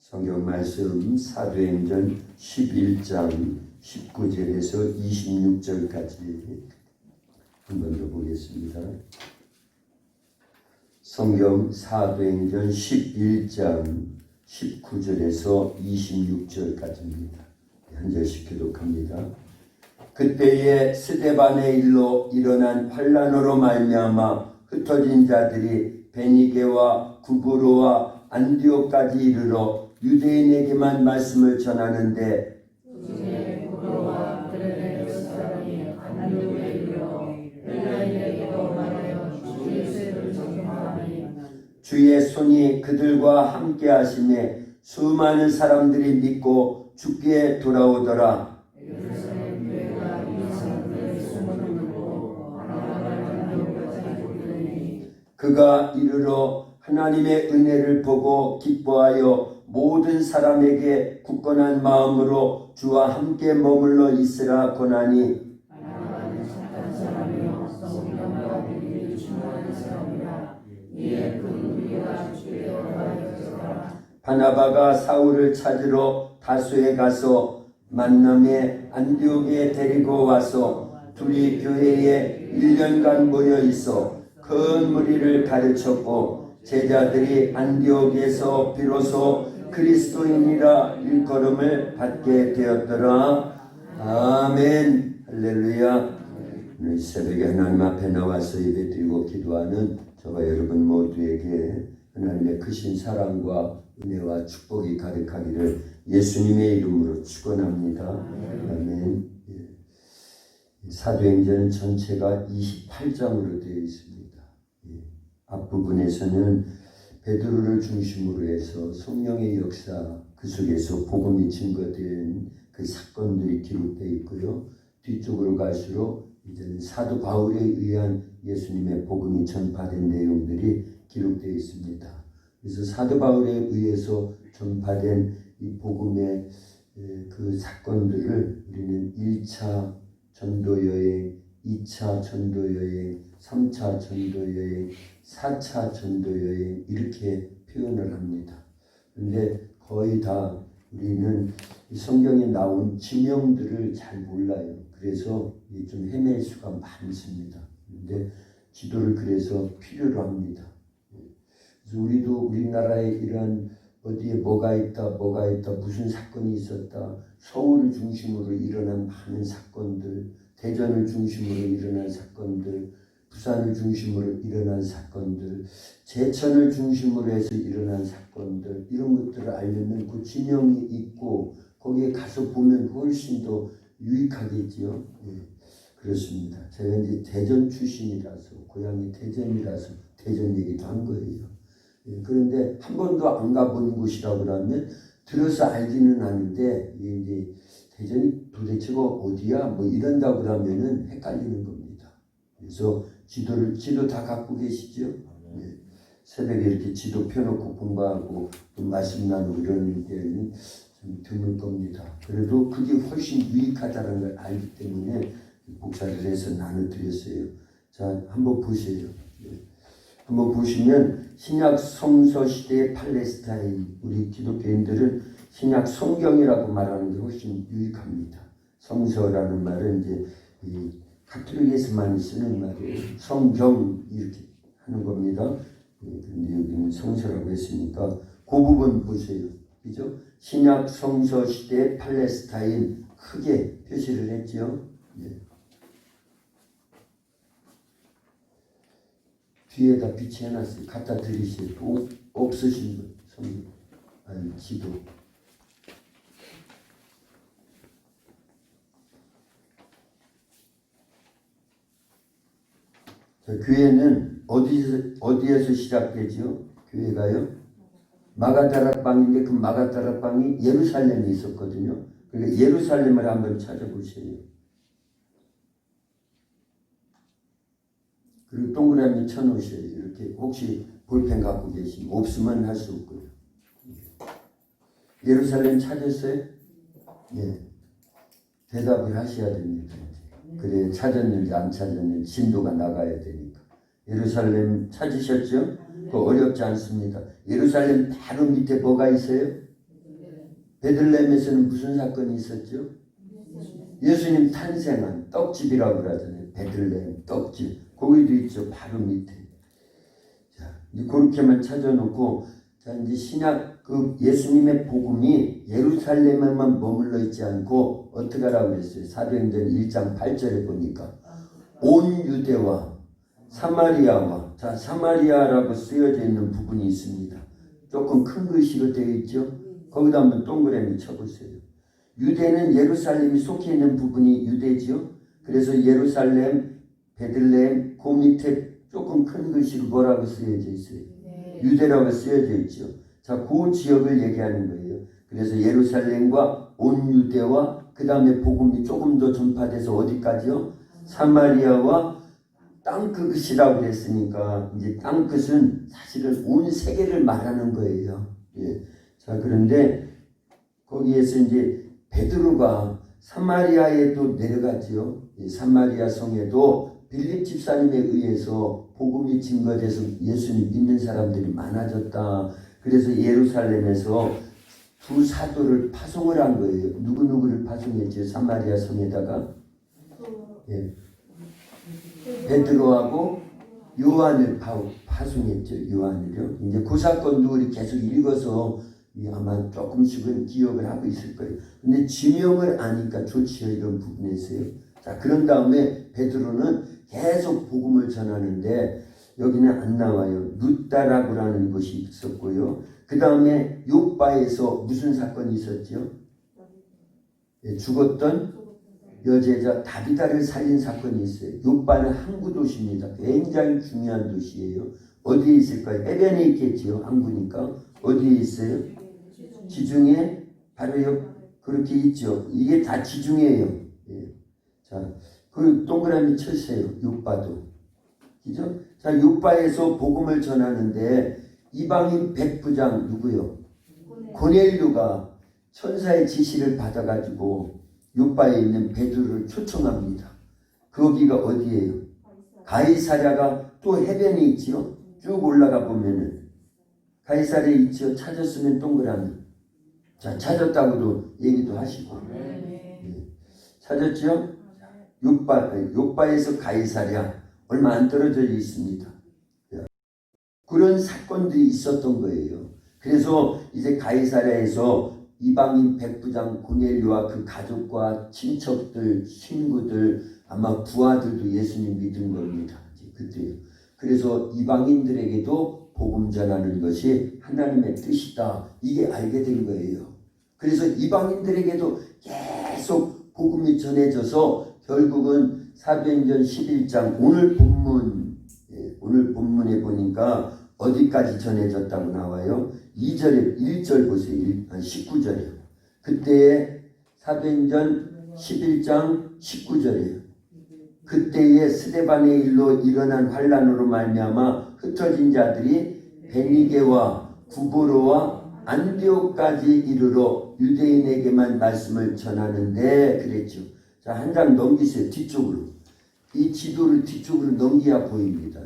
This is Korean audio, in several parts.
성경 말씀 사도행전 11장 19절에서 26절까지 한 번 더 보겠습니다. 성경 사도행전 11장 19절에서 26절까지입니다. 한 절씩 교독합니다. 그때에 스데반의 일로 일어난 환란으로 말미암아 흩어진 자들이 베니게와 구브로와 안디옥까지 이르러 유대인에게만 말씀을 전하는데 주의 손이 그들과 함께 하심에 수많은 사람들이 믿고 주께 돌아오더라. 그가 이르러 하나님의 은혜를 보고 기뻐하여 모든 사람에게 굳건한 마음으로 주와 함께 머물러 있으라 권하니 바나바가 사울을 찾으러 다소에 가서 만남에 안디옥에 데리고 와서 둘이 교회에 1년간 모여 있어 큰 무리를 가르쳤고 제자들이 안디옥에서 비로소 그리스도인이라 일컬음을 받게 되었더라. 아멘. 할렐루야. 오늘 새벽에 하나님 앞에 나와서 예배드리고 기도하는 저와 여러분 모두에게 하나님의 크신 사랑과 은혜와 축복이 가득하기를 예수님의 이름으로 축원합니다. 아멘. 사도행전 전체가 28장으로 되어 있습니다. 앞부분에서는 베드로를 중심으로 해서 성령의 역사, 그 속에서 복음이 증거된 그 사건들이 기록되어 있고요. 뒤쪽으로 갈수록 이제는 사도 바울에 의한 예수님의 복음이 전파된 내용들이 기록되어 있습니다. 그래서 사도 바울에 의해서 전파된 이 복음의 그 사건들을 우리는 1차 전도여행, 2차 전도여행, 3차 전도여행, 4차 전도여행 이렇게 표현을 합니다. 그런데 거의 다 우리는 이 성경에 나온 지명들을 잘 몰라요. 그래서 좀 헤맬 수가 많습니다. 그런데 지도를 그래서 필요로 합니다. 그래서 우리도 우리나라에 이런 어디에 뭐가 있다 무슨 사건이 있었다, 서울을 중심으로 일어난 많은 사건들, 대전을 중심으로 일어난 사건들, 부산을 중심으로 일어난 사건들, 제천을 중심으로 해서 일어난 사건들, 이런 것들을 알려면 그 지명이 있고 거기에 가서 보면 훨씬 더 유익하겠지요. 그렇습니다. 제가 이제 대전 출신이라서, 고향이 대전이라서 대전 얘기도 한 거예요. 그런데 한 번도 안 가본 곳이라고 하면 들어서 알기는 아는데 이제 대전이 도대체가 어디야 뭐 이런다고 하면은 헷갈리는 겁니다. 그래서 지도 다 갖고 계시죠? 네. 새벽에 이렇게 지도 펴놓고 공부하고 또 말씀 나누고 이러는 데는 좀 드물 겁니다. 그래도 그게 훨씬 유익하다는 걸 알기 때문에 복사를 해서 나눠드렸어요. 자, 한번 보세요. 한번 보시면 신약 성서 시대의 팔레스타인, 우리 기독교인들은 신약 성경이라고 말하는 게 훨씬 유익합니다. 성서라는 말은 이제 이 가톨릭에서만 쓰는 말이에요. 성경 이렇게 하는 겁니다. 근데 여기는 성서라고 했으니까 그 부분 보세요. 그죠? 신약 성서 시대의 팔레스타인 크게 표시를 했죠. 뒤에다 비치해놨어요. 갖다 드리세요. 없으신 분, 성경, 아니 지도. 자, 교회는 어디에서 시작되죠? 교회가요? 마가다락방인데 그 마가다락방이 예루살렘에 있었거든요. 그러니까 예루살렘을 한번 찾아보세요. 그리고 동그라미 쳐놓으셔요. 이렇게 혹시 볼펜 갖고 계시면 없으면 할 수 없고요. 예루살렘 찾았어요? 예. 대답을 하셔야 됩니다. 그래 찾았는지 안 찾았는지 진도가 나가야 되니까. 예루살렘 찾으셨죠? 그거 어렵지 않습니다. 예루살렘 바로 밑에 뭐가 있어요? 베들레헴에서는 무슨 사건이 있었죠? 예수님 탄생한 떡집이라고 그러잖아요. 베들레헴 떡집. 거기도 있죠. 바로 밑에. 자, 이제 그렇게만 찾아놓고, 자, 이제 신약 그 예수님의 복음이 예루살렘에만 머물러 있지 않고 어떻게 하라고 그랬어요? 사도행전 1장 8절에 보니까 온 유대와 사마리아와, 자, 사마리아라고 쓰여져 있는 부분이 있습니다. 조금 큰 글씨로 되어 있죠. 거기다 한번 동그라미 쳐보세요. 유대는 예루살렘이 속해 있는 부분이 유대지요. 그래서 예루살렘, 베들레헴, 그 밑에 조금 큰 글씨로 뭐라고 쓰여져 있어요? 유대라고 쓰여져 있죠. 자, 그 지역을 얘기하는 거예요. 그래서 예루살렘과 온 유대와 그 다음에 복음이 조금 더 전파돼서 어디까지요? 사마리아와 땅끝이라고 그랬으니까 이제 땅끝은 사실은 온 세계를 말하는 거예요. 예. 자, 그런데 거기에서 이제 베드로가 사마리아에도 내려갔지요. 사마리아 성에도 빌립 집사님에 의해서 복음이 증거돼서 예수님 믿는 사람들이 많아졌다. 그래서 예루살렘에서 두 사도를 파송을 한 거예요. 누구누구를 파송했죠? 사마리아 성에다가 예. 베드로하고 요한을 파송했죠. 요한을요. 이제 그 사건도 우리 계속 읽어서 아마 조금씩은 기억을 하고 있을 거예요. 근데 지명을 아니까 좋지요. 이런 부분에서요. 자, 그런 다음에 베드로는 계속 복음을 전하는데 여기는 안 나와요. 루다라고 하는 곳이 있었고요. 그 다음에 요바에서 무슨 사건이 있었죠? 예, 죽었던 여제자 다비다를 살린 사건이 있어요. 요바는 항구 도시입니다. 굉장히 중요한 도시예요. 어디에 있을까요? 해변에 있겠지요. 항구니까. 어디에 있어요? 지중해 바로 그렇게 있죠. 이게 다 지중해예요. 예. 자, 그 동그라미 쳐주세요. 요바도. 그죠? 자, 요바에서 복음을 전하는데 이방인 백부장 누구요? 고넬료가 천사의 지시를 받아가지고 요바에 있는 베드로를 초청합니다. 거기가 어디예요? 가이사랴가 또 해변이 있지요. 쭉 올라가 보면은 가이사랴에 있지요. 찾았으면 동그라미. 자, 찾았다고도 얘기도 하시고. 네. 찾았죠? 요바에서 가이사랴 얼마 안 떨어져 있습니다. 그런 사건들이 있었던 거예요. 그래서 이제 가이사랴에서 이방인 백부장 고넬료와 그 가족과 친척들, 친구들, 아마 부하들도 예수님 믿은 겁니다. 그때요. 그래서 이방인들에게도 복음 전하는 것이 하나님의 뜻이다. 이게 알게 된 거예요. 그래서 이방인들에게도 계속 복음이 전해져서 결국은 사도행전 11장 오늘 본문에 보니까 어디까지 전해졌다고 나와요? 2절에 1절 보세요. 19절이요. 그때의 사도행전 11장 19절이에요. 그때의 스데반의 일로 일어난 환란으로 말미암아 흩어진 자들이 베니게와 구브로와 안디옥까지 이르러 유대인에게만 말씀을 전하는데 그랬죠. 자, 한 장 넘기세요. 뒤쪽으로. 이 지도를 뒤쪽으로 넘겨야 보입니다.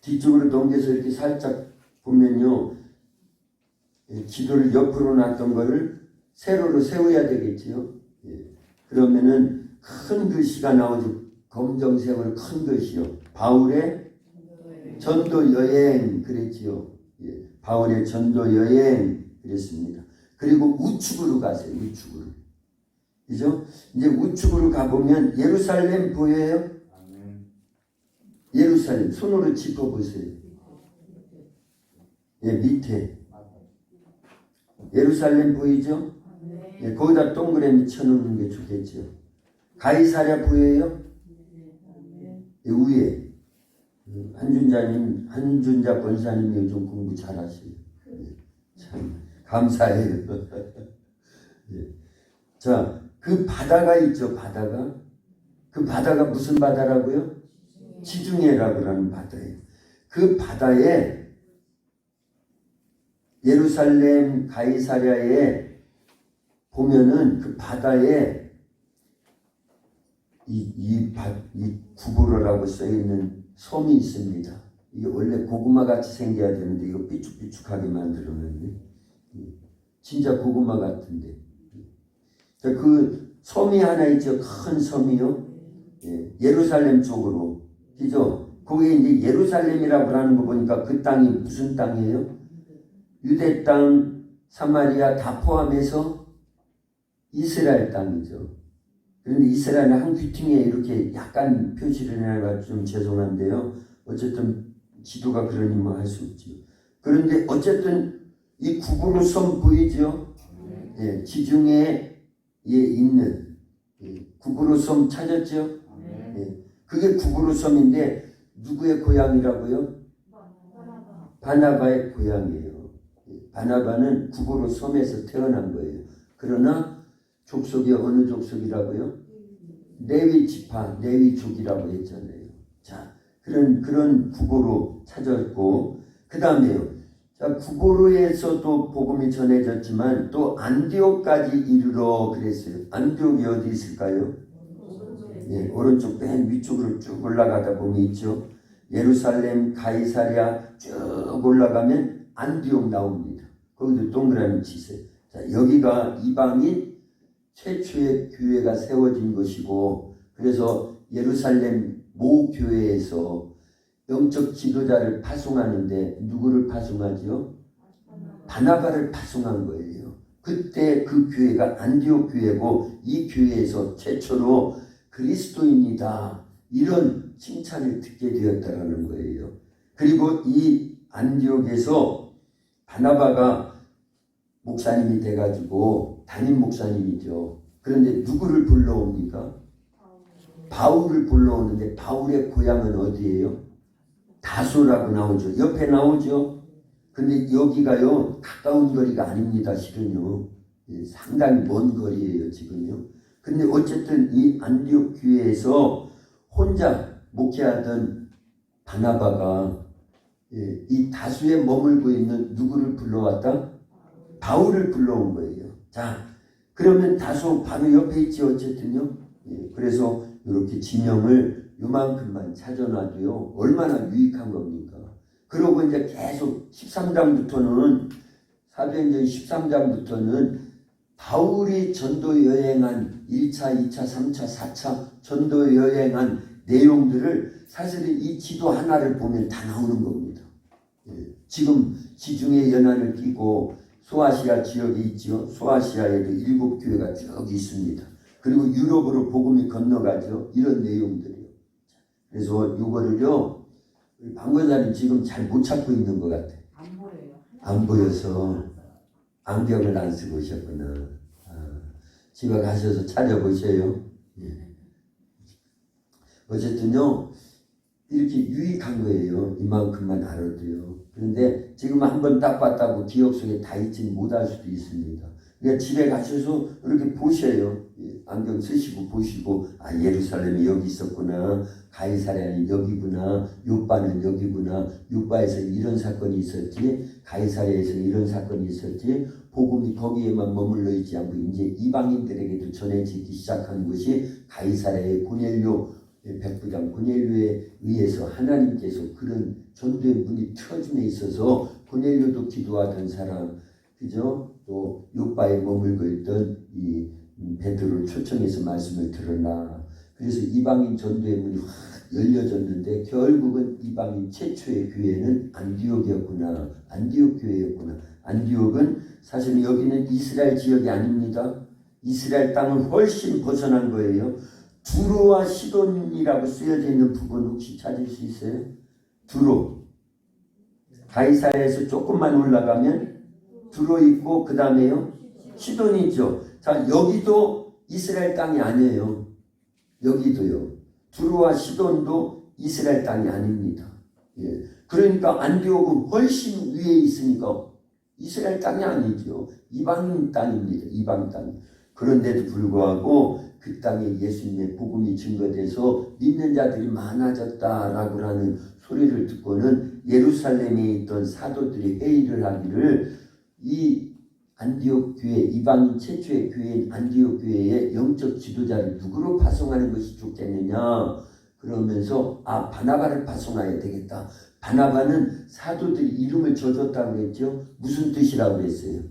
뒤쪽으로 넘겨서 이렇게 살짝 보면요. 지도를 옆으로 놨던 거를 세로로 세워야 되겠지요. 예. 그러면은 큰 글씨가 나오죠. 검정색으로 큰 글씨요. 바울의 전도 여행 그랬지요. 예. 바울의 전도 여행 그랬습니다. 그리고 우측으로 가세요. 우측으로. 그죠? 이제 우측으로 가보면 예루살렘 보여요? 예루살렘 손으로 짚어보세요. 예, 밑에 예루살렘 보이죠? 예, 거기다 동그라미 쳐놓는 게 좋겠죠. 가이사랴 보여요? 예, 위에 한준자 권사님이 요즘 공부 잘하시요. 예, 참 감사해요. 예. 자, 그 바다가 있죠. 바다가. 그 바다가 무슨 바다라고요? 지중해라고 하는 바다예요. 그 바다에 예루살렘 가이사랴에 보면은 그 바다에 이 구브로라고 써있는 섬이 있습니다. 이게 원래 고구마 같이 생겨야 되는데 이거 삐죽삐죽하게 만들어놨네. 진짜 고구마 같은데. 그 섬이 하나 있죠. 큰 섬이요. 예루살렘 쪽으로. 그죠? 거기에 이제 예루살렘이라고 하는 거 보니까 그 땅이 무슨 땅이에요? 유대 땅, 사마리아 다 포함해서 이스라엘 땅이죠. 그런데 이스라엘은 한 귀퉁이에 이렇게 약간 표시를 해놔가 좀 죄송한데요. 어쨌든 지도가 그러니 뭐 할 수 없죠. 그런데 어쨌든 이 구부로 섬 보이죠? 예, 지중해에 있는 구부로 섬 찾았죠? 예, 그게 구부로 섬인데 누구의 고향이라고요? 바나바의 고향이에요. 바나바는 구부로 섬에서 태어난 거예요. 그러나 족속이 어느 족속이라고요? 레위 지파, 레위족이라고 했잖아요. 자, 그런 구보로 찾았고, 그 다음에요. 자, 구보로에서도 복음이 전해졌지만 또 안디옥까지 이르러 그랬어요. 안디옥이 어디 있을까요? 예, 오른쪽 맨 위쪽으로 쭉 올라가다 보면 있죠. 예루살렘, 가이사랴 쭉 올라가면 안디옥 나옵니다. 거기도 동그라미 치세요. 자, 여기가 이방인 최초의 교회가 세워진 것이고, 그래서 예루살렘 모 교회에서 영적 지도자를 파송하는데 누구를 파송하죠? 바나바를 파송한 거예요. 그때 그 교회가 안디옥 교회고, 이 교회에서 최초로 그리스도인이다 이런 칭찬을 듣게 되었다라는 거예요. 그리고 이 안디옥에서 바나바가 목사님이 돼가지고 담임 목사님이죠. 그런데 누구를 불러옵니까? 바울을 불러오는데 바울의 고향은 어디예요? 다소라고 나오죠. 옆에 나오죠. 근데 여기가요 가까운 거리가 아닙니다. 실은요. 상당히 먼 거리예요. 지금요. 근데 어쨌든 이 안디옥 교회에서 혼자 목회하던 바나바가 이 다수에 머물고 있는 누구를 불러왔다? 바울을 불러온 거예요. 자, 그러면 다소 바로 옆에 있지 어쨌든요. 그래서 이렇게 지명을 요만큼만 찾아놔도요 얼마나 유익한 겁니까? 그러고 이제 계속 13장부터는 사도행전 13장부터는 바울이 전도 여행한 1차, 2차, 3차, 4차 전도 여행한 내용들을 사실은 이 지도 하나를 보면 다 나오는 겁니다. 지금 지중해 연안을 끼고 소아시아 지역에 있죠. 소아시아에도 7교회가 쭉 있습니다. 그리고 유럽으로 복음이 건너가죠. 이런 내용들이요. 그래서 요거를요 방권자는 지금 잘 못 찾고 있는 것 같아요. 안 보여요. 안 보여서 안경을 안 쓰고 오셨구나. 집에 가셔서 찾아보세요. 예. 어쨌든요 이렇게 유익한 거예요. 이만큼만 알아도요. 그런데 지금 한번 딱 봤다고 기억 속에 다 있지 못할 수도 있습니다. 그러니까 집에 가셔서 이렇게 보셔요. 안경 쓰시고 보시고 예루살렘이 여기 있었구나. 가이사랴는 여기구나. 요바는 여기구나. 요바에서 이런 사건이 있었지. 가이사랴에서 이런 사건이 있었지. 복음이 거기에만 머물러 있지 않고 이제 이방인들에게도 전해지기 시작한 것이 가이사랴의 고넬료 백부장 고넬료에 의해서 하나님께서 그런 전도의 문이 틀어짐에 있어서 고넬료도 기도하던 사람, 그죠? 또 요바에 머물고 있던 이 베드로를 초청해서 말씀을 들으라. 그래서 이방인 전도의 문이 확 열려졌는데 결국은 이방인 최초의 교회는 안디옥이었구나. 안디옥 교회였구나. 안디옥은 사실은 여기는 이스라엘 지역이 아닙니다. 이스라엘 땅을 훨씬 벗어난 거예요. 두로와 시돈이라고 쓰여져 있는 부분 혹시 찾을 수 있어요? 두로. 가이사야에서 조금만 올라가면 두로 있고 그 다음에요 시돈이 있죠. 자, 여기도 이스라엘 땅이 아니에요. 여기도요. 두로와 시돈도 이스라엘 땅이 아닙니다. 예. 그러니까 안디옥은 훨씬 위에 있으니까 이스라엘 땅이 아니죠. 이방 땅입니다. 이방 땅. 그런데도 불구하고 그 땅에 예수님의 복음이 증거돼서 믿는 자들이 많아졌다라고 하는 소리를 듣고는 예루살렘에 있던 사도들이 회의를 하기를 이 안디옥 교회, 이방인 최초의 교회인 안디옥 교회의 영적 지도자를 누구로 파송하는 것이 좋겠느냐 그러면서 바나바를 파송해야 되겠다. 바나바는 사도들이 이름을 줘줬다고 했죠. 무슨 뜻이라고 했어요?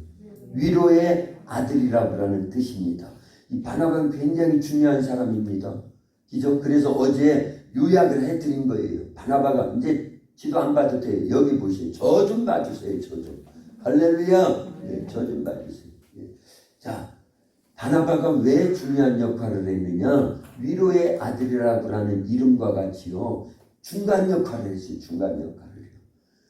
위로의 아들이라고 하는 뜻입니다. 이 바나바는 굉장히 중요한 사람입니다. 그죠? 그래서 어제 요약을 해드린 거예요. 바나바가 이제 지도 안 봐도 돼요. 여기 보세요. 저 좀 봐주세요. 저 좀. 할렐루야. 네, 저 좀 봐주세요. 네. 자, 바나바가 왜 중요한 역할을 했느냐? 위로의 아들이라고 하는 이름과 같이요. 중간 역할을 했어요. 중간 역할을 해요.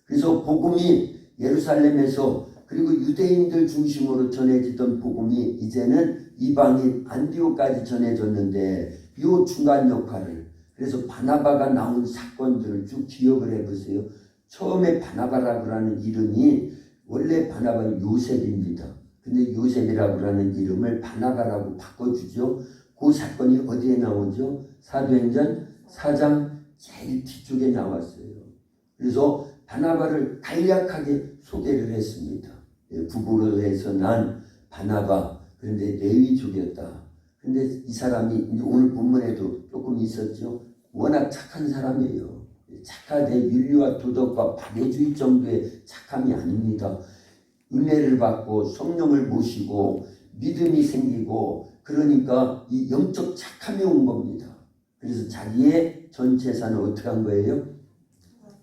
그래서 복음이 예루살렘에서 그리고 유대인들 중심으로 전해지던 복음이 이제는 이방인 안디옥까지 전해졌는데 이 중간 역할을, 그래서 바나바가 나온 사건들을 쭉 기억을 해보세요. 처음에 바나바라고 하는 이름이 원래 바나바는 요셉입니다. 근데 요셉이라고 하는 이름을 바나바라고 바꿔주죠. 그 사건이 어디에 나오죠? 사도행전 4장 제일 뒤쪽에 나왔어요. 그래서 바나바를 간략하게 소개를 했습니다. 부부로에서 난 바나바, 그런데 레위족이었다. 근데 이 사람이 이제 오늘 본문에도 조금 있었죠. 워낙 착한 사람이에요. 착하되 윤리와 도덕과 박애주의 정도의 착함이 아닙니다. 은혜를 받고 성령을 모시고 믿음이 생기고, 그러니까 이 영적 착함이 온 겁니다. 그래서 자기의 전 재산을 어떻게 한 거예요?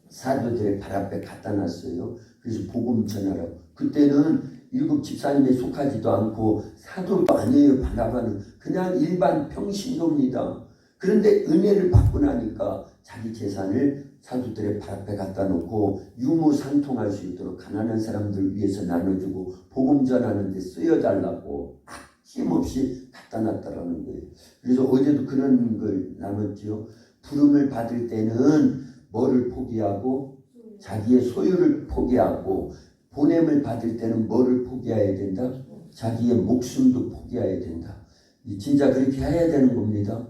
사도들의 발 앞에 갖다 놨어요. 그래서 복음 전하라고. 그때는 일곱 집사님에 속하지도 않고 사도도 아니에요. 바나바는 그냥 일반 평신도입니다. 그런데 은혜를 받고 나니까 자기 재산을 사도들의 발 앞에 갖다 놓고 유무상통할 수 있도록 가난한 사람들 위해서 나눠주고 복음 전하는 데 쓰여달라고 아낌없이 갖다 놨다라는 거예요. 그래서 어제도 그런 걸 나눴죠. 부름을 받을 때는 뭐를 포기하고? 자기의 소유를 포기하고, 보냄을 받을 때는 뭐를 포기해야 된다? 자기의 목숨도 포기해야 된다. 진짜 그렇게 해야 되는 겁니다.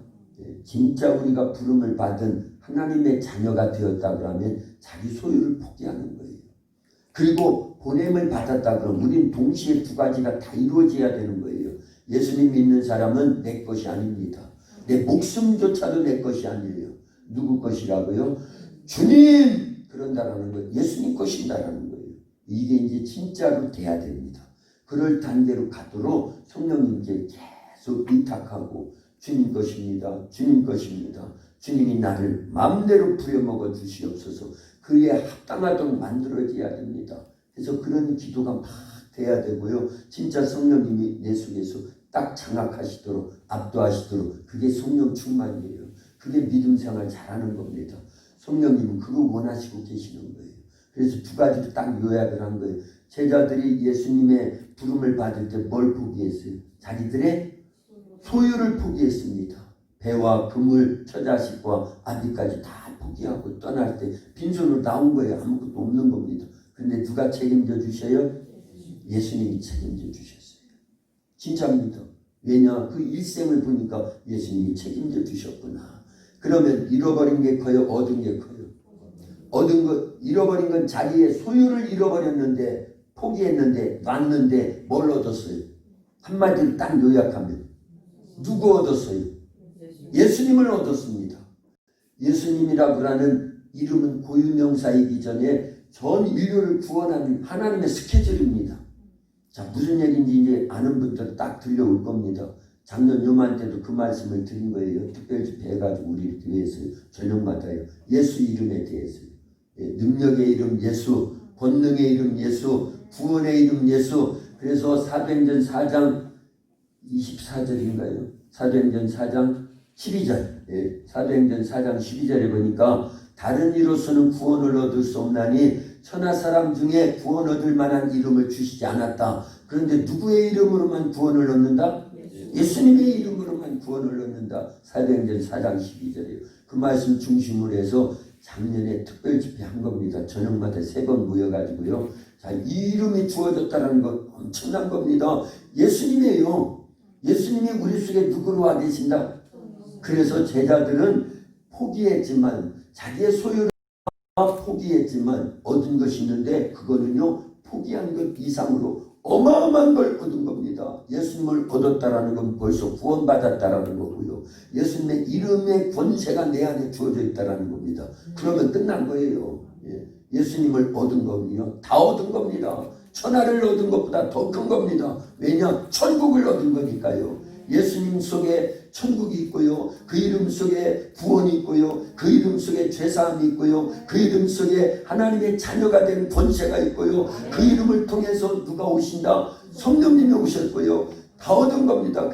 진짜 우리가 부름을 받은 하나님의 자녀가 되었다 그러면 자기 소유를 포기하는 거예요. 그리고 보냄을 받았다 그러면 우리는 동시에 두 가지가 다 이루어져야 되는 거예요. 예수님 믿는 사람은 내 것이 아닙니다. 내 목숨조차도 내 것이 아니에요. 누구 것이라고요? 주님! 그런다라는 거예요. 예수님 것인다라는 거예요. 이게 이제 진짜로 돼야 됩니다. 그럴 단계로 가도록 성령님께 계속 의탁하고, 주님 것입니다. 주님 것입니다. 주님이 나를 마음대로 부려먹어 주시옵소서. 그에 합당하도록 만들어져야 됩니다. 그래서 그런 기도가 막 돼야 되고요. 진짜 성령님이 내 속에서 딱 장악하시도록, 압도하시도록, 그게 성령 충만이에요. 그게 믿음 생활 잘하는 겁니다. 성령님은 그거 원하시고 계시는 거예요. 그래서 두 가지를 딱 요약을 한 거예요. 제자들이 예수님의 부름을 받을 때 뭘 포기했어요? 자기들의 소유를 포기했습니다. 배와 그물, 처자식과 아비까지 다 포기하고 떠날 때 빈손으로 나온 거예요. 아무것도 없는 겁니다. 그런데 누가 책임져 주셔요? 예수님이 책임져 주셨어요. 진짜입니다. 왜냐? 그 일생을 보니까 예수님이 책임져 주셨구나. 그러면 잃어버린 게 커요? 얻은 게 커요? 얻은 것, 잃어버린 건 자기의 소유를 잃어버렸는데, 포기했는데, 놨는데 뭘 얻었어요? 한마디로 딱 요약하면 누구 얻었어요? 예수님을 얻었습니다. 예수님이라고 하는 이름은 고유명사이기 전에 전 인류를 구원하는 하나님의 스케줄입니다. 자, 무슨 얘기인지 이제 아는 분들 딱 들려올 겁니다. 작년 요맘때도 그 말씀을 드린 거예요. 특별집회 해가지고 우리 교회에서 저녁마다요. 예수 이름에 대해서요. 능력의 이름 예수, 권능의 이름 예수, 구원의 이름 예수. 그래서 사도행전 4장 24절인가요? 사도행전 4장 12절. 사도행전 4장 12절에 보니까 다른 이로서는 구원을 얻을 수 없나니 천하 사람 중에 구원 얻을 만한 이름을 주시지 않았다. 그런데 누구의 이름으로만 구원을 얻는다? 예수님의 이름으로만 구원을 얻는다. 사도행전 4장 12절이에요. 그 말씀 중심으로 해서 작년에 특별 집회 한 겁니다. 저녁마다 3번 모여가지고요. 자, 이 이름이 주어졌다는 건 엄청난 겁니다. 예수님이에요. 예수님이 우리 속에 누구로 와 계신다. 그래서 제자들은 포기했지만, 자기의 소유를 포기했지만 얻은 것이 있는데, 그거는요 포기한 것 이상으로 어마어마한 걸 얻은 겁니다. 예수님을 얻었다라는 건 벌써 구원받았다라는 거고요. 예수님의 이름의 권세가 내 안에 주어져 있다라는 겁니다. 그러면 끝난 거예요. 예수님을 얻은 거군요. 다 얻은 겁니다. 천하를 얻은 것보다 더 큰 겁니다. 왜냐? 천국을 얻은 거니까요. 예수님 속에 천국이 있고요. 그 이름 속에 구원이 있고요. 그 이름 속에 죄사함이 있고요. 그 이름 속에 하나님의 자녀가 된 권세가 있고요. 그 이름을 통해서 누가 오신다? 성령님이 오셨고요. 다 얻은 겁니다.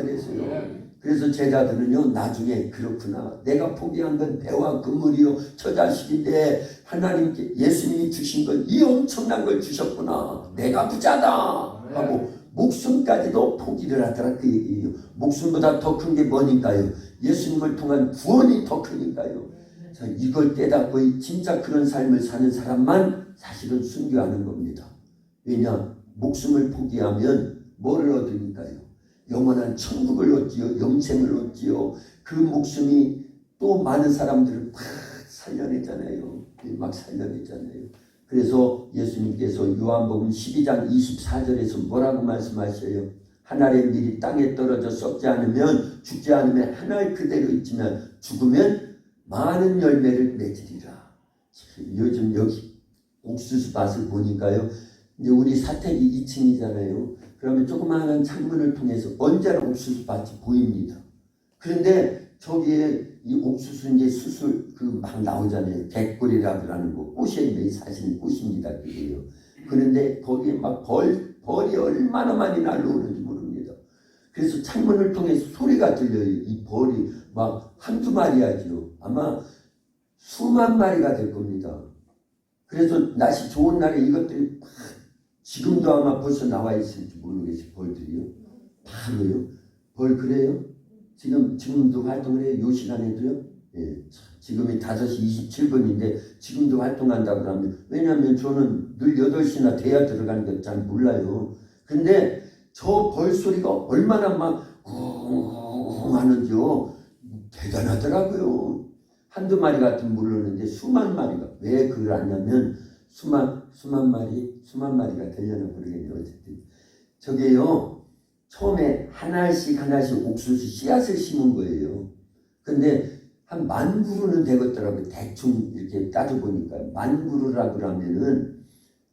그래서 제자들은요, 나중에 그렇구나. 내가 포기한 건 배와 그물이요. 저 자식인데 하나님께 예수님이 주신 건 이 엄청난 걸 주셨구나. 내가 부자다 하고 목숨까지도 포기를 하더라. 그 얘기예요. 목숨보다 더 큰 게 뭐니까요? 예수님을 통한 구원이 더 크니까요. 자, 이걸 깨닫고 진짜 그런 삶을 사는 사람만 사실은 순교하는 겁니다. 왜냐? 목숨을 포기하면 뭐를 얻으니까요? 영원한 천국을 얻지요. 영생을 얻지요. 그 목숨이 또 많은 사람들을 막 살려내잖아요. 막 살려내잖아요. 그래서 예수님께서 요한복음 12장 24절에서 뭐라고 말씀하셔요? 한 알의 밀이 땅에 떨어져 썩지 않으면, 죽지 않으면 한 알 그대로 있지만 죽으면 많은 열매를 맺으리라. 요즘 여기 옥수수 밭을 보니까요, 이제 우리 사택이 2층이잖아요. 그러면 조그마한 창문을 통해서 언제나 옥수수 밭이 보입니다. 그런데 저기에 이 옥수수 이제 수술 그 막 나오잖아요. 개꿀이라고 하는 거. 꽃이 사실 꽃입니다. 그게요. 그런데 거기에 막 벌이 얼마나 많이 날라오는지 모릅니다. 그래서 창문을 통해서 소리가 들려요. 이 벌이 막 한두 마리야죠. 아마 수만 마리가 될 겁니다. 그래서 날씨 좋은 날에 이것들이 막 지금도 아마 벌써 나와 있을지 모르겠어요. 벌들이요. 바로요. 벌 그래요? 지금도 활동을 해요? 요 시간에도요? 예. 지금이 5시 27분인데 지금도 활동한다고 하면, 왜냐하면 저는 늘 8시나 돼야 들어가는 게 잘 몰라요. 근데 저 벌 소리가 얼마나 막 하는지요. 대단하더라고요. 한두 마리 같은 모르는데 수만 마리가. 왜 그걸 아냐면 수만 마리가 되려나 모르겠네요. 어쨌든 저게요, 처음에 하나씩 옥수수 씨앗을 심은 거예요. 근데 한 10,000그루는 되겠더라고요. 대충 이렇게 따져보니까 10,000그루라고 하면은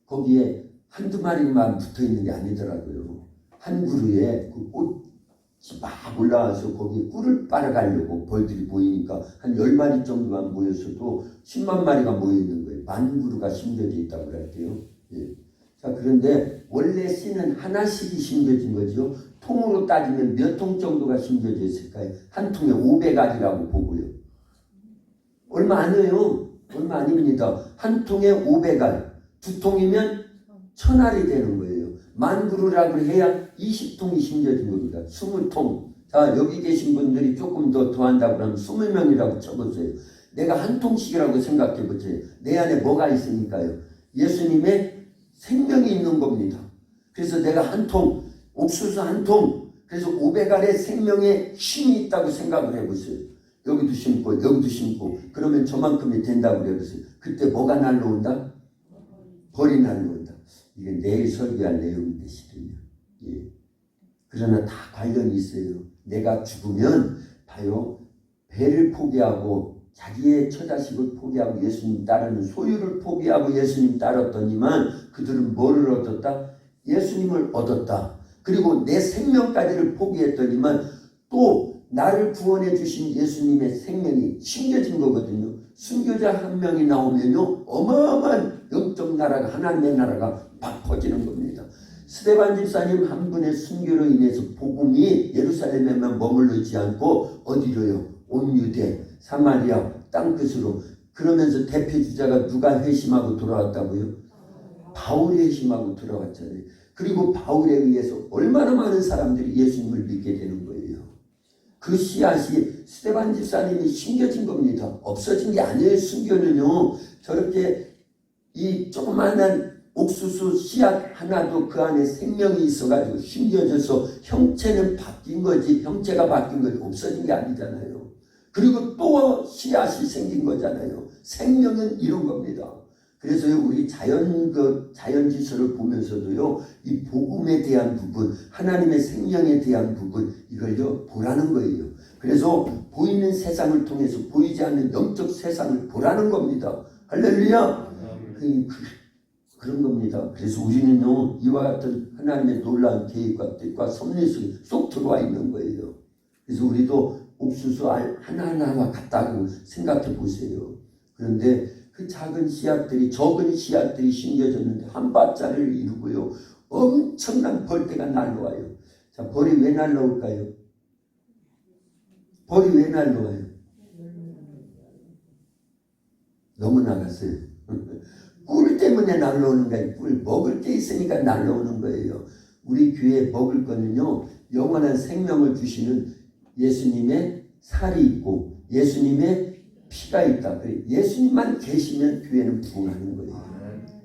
거기에 한두 마리만 붙어 있는 게 아니더라고요. 한 그루에 그 꽃이 막 올라와서 거기에 꿀을 빨아가려고 벌들이 보이니까 한 10마리 정도만 모였어도 10만 마리가 모여 있는 거예요. 10,000그루가 심겨져 있다고 그랬대요. 예. 자, 그런데 원래 씨는 하나씩이 심겨진 거죠. 통으로 따지면 몇 통 정도가 심겨져 있을까요? 한 통에 500알이라고 보고요. 얼마 아니에요. 얼마 아닙니다. 한 통에 500알. 2통이면 1000알이 되는 거예요. 10,000그루라고 해야 20통이 심겨진 겁니다. 20통. 자, 여기 계신 분들이 조금 더 더한다고 하면 20명이라고 쳐보세요. 내가 한 통씩이라고 생각해 보세요. 내 안에 뭐가 있으니까요? 예수님의 생명이 있는 겁니다. 그래서 내가 한 통, 옥수수 한 통, 그래서 500알의 생명의 힘이 있다고 생각을 해보세요. 여기도 심고 여기도 심고 그러면 저만큼이 된다고 해보세요. 그때 뭐가 날라온다? 벌이 날라온다. 이게 내일 설교할 내용인데 실은요. 예. 그러나 다 관련이 있어요. 내가 죽으면 봐요. 배를 포기하고 자기의 처자식을 포기하고 예수님 따르는 소유를 포기하고 예수님 따랐더니만 그들은 뭐를 얻었다? 예수님을 얻었다. 그리고 내 생명까지를 포기했더니만 또 나를 구원해 주신 예수님의 생명이 심겨진 거거든요. 순교자 한 명이 나오면요 어마어마한 영적 나라가, 하나님의 나라가 막 퍼지는 겁니다. 스데반 집사님 한 분의 순교로 인해서 복음이 예루살렘에만 머물르지 않고 어디로요? 온 유대, 사마리아 땅끝으로. 그러면서 대표 주자가 누가 회심하고 돌아왔다고요? 바울이 회심하고 돌아왔잖아요. 그리고 바울에 의해서 얼마나 많은 사람들이 예수님을 믿게 되는 거예요. 그 씨앗이 스데반 집사님이 심겨진 겁니다. 없어진 게 아니에요. 순교는요. 저렇게 이 조그만한 옥수수 씨앗 하나도 그 안에 생명이 있어가지고 심겨져서 형체는 바뀐 거지, 형체가 바뀐 거지 없어진 게 아니잖아요. 그리고 또 씨앗이 생긴 거잖아요. 생명은 이런 겁니다. 그래서요, 우리 자연지서를 보면서도요, 이 복음에 대한 부분, 하나님의 생명에 대한 부분, 이걸요, 보라는 거예요. 그래서 보이는 세상을 통해서 보이지 않는 영적 세상을 보라는 겁니다. 할렐루야! 그런 겁니다. 그래서 우리는요, 이와 같은 하나님의 놀라운 계획과 뜻과 섭리 속에 쏙 들어와 있는 거예요. 그래서 우리도 옥수수 알 하나하나가 같다고 생각해 보세요. 그런데 그 작은 씨앗들이, 적은 씨앗들이 심겨졌는데 한 밭자리를 이루고요, 엄청난 벌떼가 날라와요. 자, 벌이 왜 날라올까요? 벌이 왜 날라와요? 너무 나갔어요. 꿀 때문에 날라오는 거예요. 꿀 먹을 게 있으니까 날라오는 거예요. 우리 교회에 먹을 거는요, 영원한 생명을 주시는 예수님의 살이 있고 예수님의 피가 있다. 예수님만 계시면 교회는 부흥하는 거예요.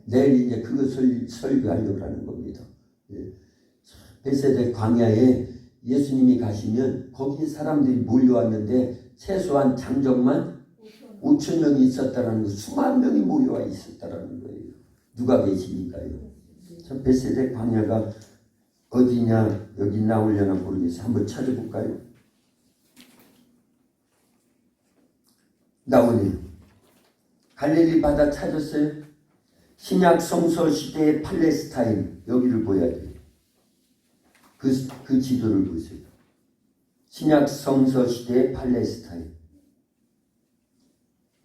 내일 이제 그거 설교하려고 하는 겁니다. 베세대 광야에 예수님이 가시면 거기에 사람들이 몰려왔는데 최소한 장정만 5,000명이 있었다라는 거, 수만 명이 모여와 있었다라는 거예요. 누가 계십니까요? 저 베세대 광야가 어디냐, 여기 나오려나 모르겠어요. 한번 찾아볼까요? 나오네요. 갈릴리 바다 찾았어요? 신약 성서 시대의 팔레스타인, 여기를 보여야 돼요. 그 지도를 보세요. 신약 성서 시대의 팔레스타인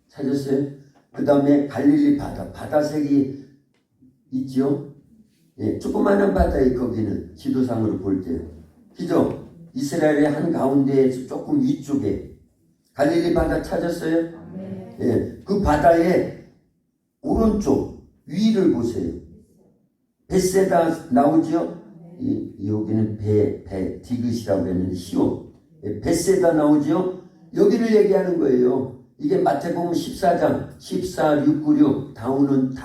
찾았어요? 그 다음에 갈릴리 바다, 바다색이 있죠? 예, 조그마한 바다에 거기는 지도상으로 볼 때요. 그죠? 이스라엘의 한 가운데에서 조금 위쪽에 갈릴리 바다 찾았어요? 예, 그 바다의 오른쪽 위를 보세요. 벳세다 나오죠? 여기는 디귿이라고 했는데 시온. 벳세다 나오죠? 여기를 얘기하는 거예요. 이게 마태복음 14장 14, 6, 9, 6 다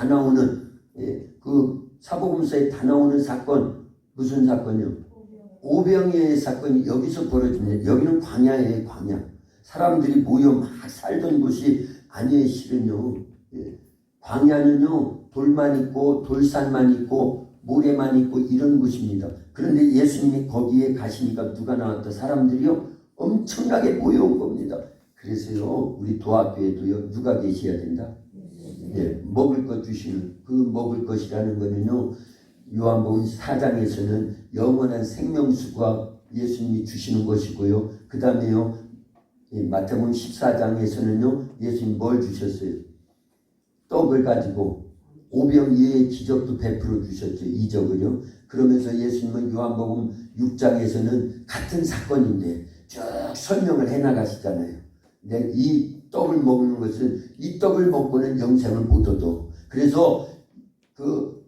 나오는 그 사복음서에 다 나오는 사건. 무슨 사건이요? 오병이어의 사건이 여기서 벌어집니다. 여기는 광야예요. 광야. 사람들이 모여 막 살던 곳이 아니에요. 실은요. 광야는요, 돌만 있고 돌산만 있고 모래만 있고 이런 곳입니다. 그런데 예수님이 거기에 가시니까 누가 나왔다? 사람들이요 엄청나게 모여온 겁니다. 그래서요, 우리 도학교에도요, 누가 계셔야 된다? 예, 먹을 것 주시는, 그 먹을 것이라는 거는요, 요한복음 4장에서는 영원한 생명수가 예수님이 주시는 것이고요. 그 다음에요, 마태복음 14장에서는요, 예수님 뭘 주셨어요? 떡을 가지고 오병이어의 기적도 베풀어 주셨죠. 이적을요. 그러면서 예수님은 요한복음 6장에서는 같은 사건인데 쭉 설명을 해나가시잖아요. 근데 이 떡을 먹는 것은 이 떡을 먹고는 영생을 못 얻어. 그래서 그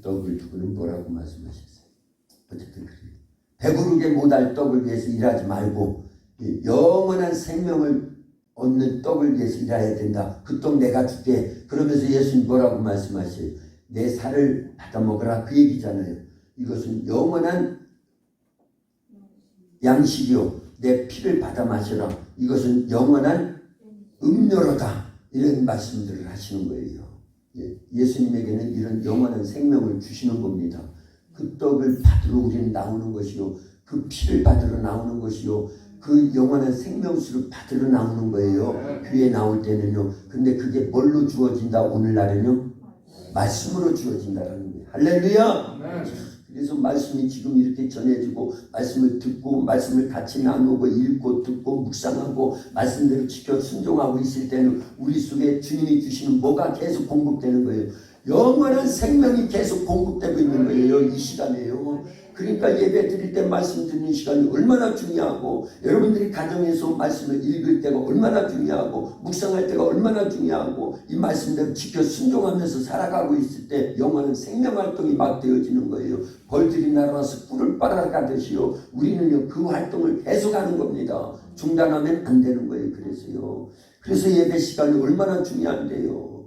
떡을 두고는 뭐라고 말씀하셨어요? 어쨌든 그래요. 배부르게 못할 떡을 위해서 일하지 말고 영원한 생명을 얻는 떡을 위해서 일해야 된다. 그 떡 내가 줄게. 그러면서 예수님 뭐라고 말씀하셔요? 내 살을 받아 먹으라. 그 얘기잖아요. 이것은 영원한 양식이요. 내 피를 받아 마셔라. 이것은 영원한 음료로다. 이런 말씀들을 하시는 거예요. 예수님에게는 이런 영원한 생명을 주시는 겁니다. 그 떡을 받으러 우리는 나오는 것이요. 그 피를 받으러 나오는 것이요. 그 영원한 생명수를 받으러 나오는 거예요. 교회에 나올 때는요. 근데 그게 뭘로 주어진다? 오늘날은요. 말씀으로 주어진다라는 거예요. 할렐루야! 그래서 말씀이 지금 이렇게 전해지고 말씀을 듣고 말씀을 같이 나누고 읽고 듣고 묵상하고 말씀대로 지켜 순종하고 있을 때는 우리 속에 주님이 주시는 뭐가 계속 공급되는 거예요. 영원한 생명이 계속 공급되고 있는 거예요. 이 시간에요. 그러니까 예배 드릴 때 말씀 듣는 시간이 얼마나 중요하고 여러분들이 가정에서 말씀을 읽을 때가 얼마나 중요하고 묵상할 때가 얼마나 중요하고 이 말씀대로 지켜 순종하면서 살아가고 있을 때 영원한 생명활동이 막 되어지는 거예요. 벌들이 날아와서 꿀을 빨아가듯이요. 우리는요 그 활동을 계속하는 겁니다. 중단하면 안 되는 거예요. 그래서 예배 시간이 얼마나 중요한데요.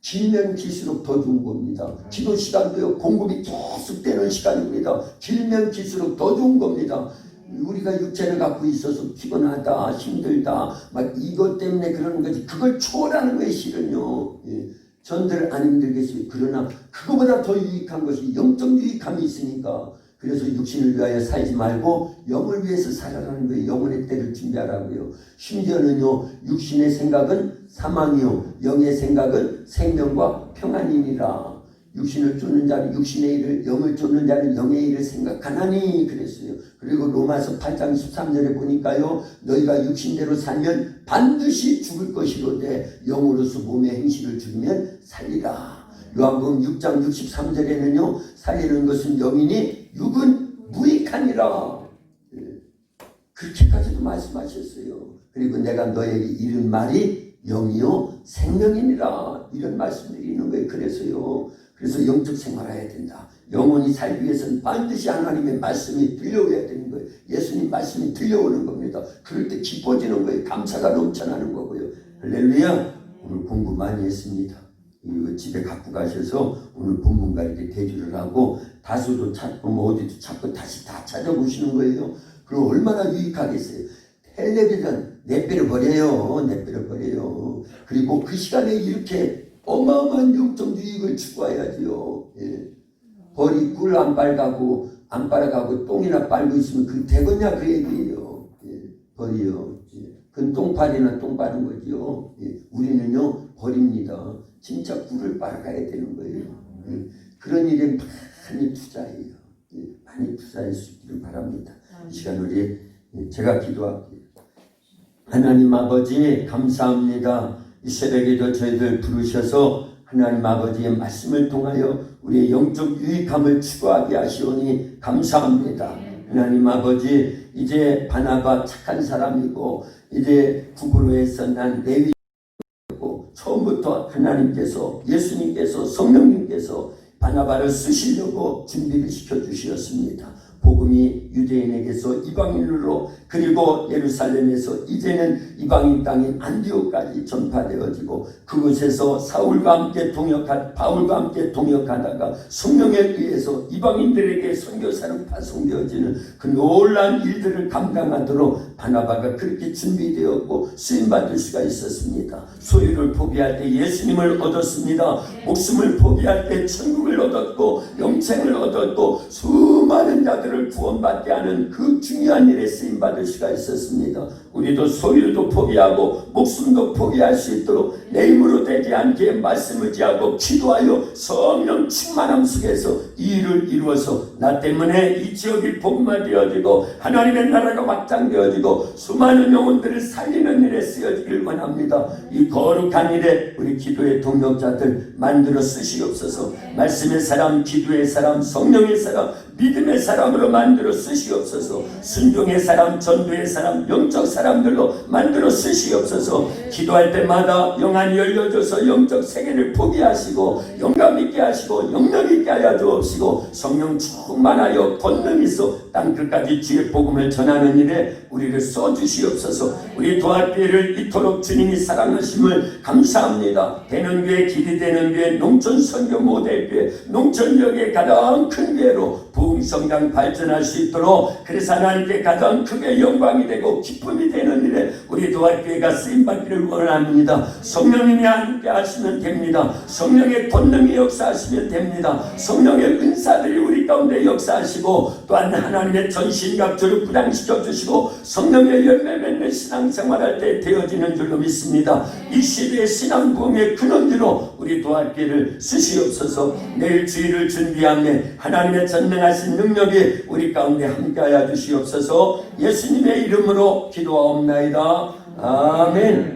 길면 길수록 더 좋은 겁니다. 기도 시간도요 공급이 계속 되는 시간입니다. 길면 길수록 더 좋은 겁니다. 우리가 육체를 갖고 있어서 피곤하다 힘들다 막 이것 때문에 그러는 거지 그걸 초월하는 거예요. 실은요. 전들 안 힘들겠어요. 그러나 그거보다 더 유익한 것이 영적 유익함이 있으니까 그래서 육신을 위하여 살지 말고 영을 위해서 살아라는 거예요. 영혼의 때를 준비하라고요. 심지어는요, 육신의 생각은 사망이요, 영의 생각은 생명과 평안이니라. 육신을 쫓는 자는 육신의 일을, 영을 쫓는 자는 영의 일을 생각하나니 그랬어요. 그리고 로마서 8장 13절에 보니까요, 너희가 육신대로 살면 반드시 죽을 것이로되 영으로서 몸의 행실을 죽이면 살리라. 요한복음 6장 63절에는요, 살리는 것은 영이니 육은 무익하니라. 그렇게까지도 말씀하셨어요. 그리고 내가 너에게 이른 말이 영이요 생명이니라, 이런 말씀들이 있는 거예요. 그래서 영적 생활해야 된다. 영혼이 살기 위해서는 반드시 하나님의 말씀이 들려오야 되는 거예요. 예수님 말씀이 들려오는 겁니다. 그럴 때 기뻐지는 거예요. 감사가 넘쳐나는 거고요. 할렐루야. 오늘 공부 많이 했습니다. 이거 집에 갖고 가셔서 오늘 본문과 이렇게 대주를 하고 다수도 찾고 뭐 어디도 찾고 다시 다 찾아보시는 거예요. 그럼 얼마나 유익하겠어요. 텔레비전 내빼려 버려요. 그리고 그 시간에 이렇게 어마어마한 영적 유익을 추구해야지요. 예. 벌이 꿀 안 빨아가고 똥이나 빨고 있으면 그 되겠냐 그 얘기예요. 예. 벌이요. 예. 그건 똥빨이나 똥 빠는 거지요. 예. 우리는요 벌입니다. 진짜 꿀을 빨아가야 되는 거예요. 예. 그런 일에 많이 투자해요. 예. 많이 투자할 수 있기를 바랍니다. 이 시간 우리 제가 기도할게요. 하나님 아버지 감사합니다. 이 새벽에도 저희들 부르셔서 하나님 아버지의 말씀을 통하여 우리의 영적 유익함을 추구하게 하시오니 감사합니다. 하나님 아버지, 이제 바나바 착한 사람이고 이제 구구로에서 난 레위고 처음부터 하나님께서, 예수님께서, 성령님께서 바나바를 쓰시려고 준비를 시켜주셨습니다. 복음이 유대인에게서 이방인으로, 그리고 예루살렘에서 이제는 이방인 땅인 안디옥까지 전파되어지고 그곳에서 바울과 함께 동역하다가 성령에 의해서 이방인들에게 선교사로 파송되어지는 그 놀라운 일들을 감당하도록 바나바가 그렇게 준비되었고 쓰임받을 수가 있었습니다. 소유를 포기할 때 예수님을 얻었습니다. 목숨을 포기할 때 천국을 얻었고 영생을 얻었고 수많은 자들을 구원받게 하는 그 중요한 일에 쓰임받을 수가 있었습니다. 우리도 소유도 포기하고 목숨도 포기할 수 있도록 내 힘으로 되지 않게 말씀을 지하고 기도하여 성령 충만함 속에서 이 일을 이루어서 나 때문에 이 지역이 복음화되어지고 하나님의 나라가 확장되어지고 수많은 영혼들을 살리는 일에 쓰여지길 원합니다. 이 거룩한 일에 우리 기도의 동력자들 만들어 쓰시옵소서. 말씀의 사람, 기도의 사람, 성령의 사람, 믿음의 사람으로 만들어 쓰시옵소서. 순종의 사람, 전도의 사람, 영적 사람들로 만들어 쓰시옵소서. 기도할 때마다 영안이 열려져서 영적 세계를 포기하시고 영감 있게 하시고 영력 있게 하여 주옵시고 성령 충만하여 권능 있어 땅 끝까지 주의 복음을 전하는 일에 우리를 써주시옵소서. 우리 도합교회를 이토록 주님이 사랑하심을 감사합니다. 대는교회, 길이 되는교회, 농촌 선교 모델교회, 농촌역의 가장 큰 교회로 부흥성장 발전할 수 있도록, 그래서 하나님께 가장 크게 영광이 되고 기쁨이 되는 일에 우리 도합교회가 쓰임받기를 원합니다. 성령님이 함께 하시면 됩니다. 성령의 권능이 역사하시면 됩니다. 성령의 은사들이 우리 가운데 역사하시고 또한 하나님의 전신갑주를 부양시켜 주시고 성령의 열매 맺는 신앙생활할 때 되어지는 줄로 믿습니다. 이 시대의 신앙부흥의 근원지로 우리 도합교회를 쓰시옵소서. 내일 주일을 준비하며 하나님의 전능하신 능력이 우리 가운데 함께하여 주시옵소서. 예수님의 이름으로 기도하옵나이다. 아멘.